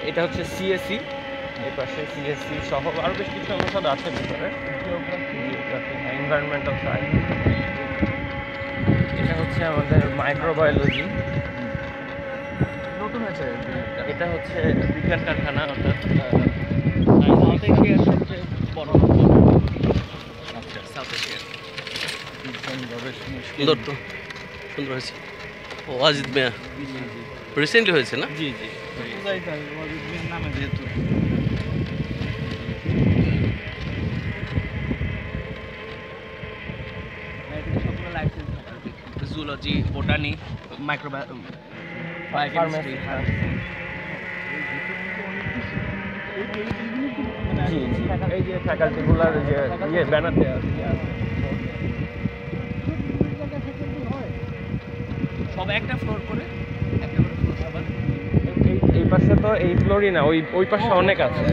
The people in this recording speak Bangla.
এটা হচ্ছে সিএসসি, এই পাশে সিএসসি সহ আরও বেশ কিছু অনুষদ আছে ভিতরে। এনভায়রনমেন্টাল সায়েন্স, এটা হচ্ছে আমাদের মাইক্রোবায়োলজি। নতুন হয়েছে এটা হচ্ছে বিজ্ঞান কারখানা, অর্থাৎ সাউথ এশিয়ার সবচেয়ে বড়। আচ্ছা, সাউথ এশিয়ার সুন্দর তো, সুন্দর হয়েছে। ও ওয়াজিদ মিয়া রিসেন্টলি হয়েছে না? জি জি। নামে যেহেতু সবগুলো লাইসেন্স জুলজি, বোটানি, বায়োকেমিস্ট্রি। জি জি, এই যে ফ্যাকাল্টিগুলার যে ব্যানার দেওয়া আছে। সব একটা ফ্লোর করে, একটা করে ফ্লোর সবার। এই পাশে তো এই ফ্লোরই না, ওই পাশে অনেক আছে।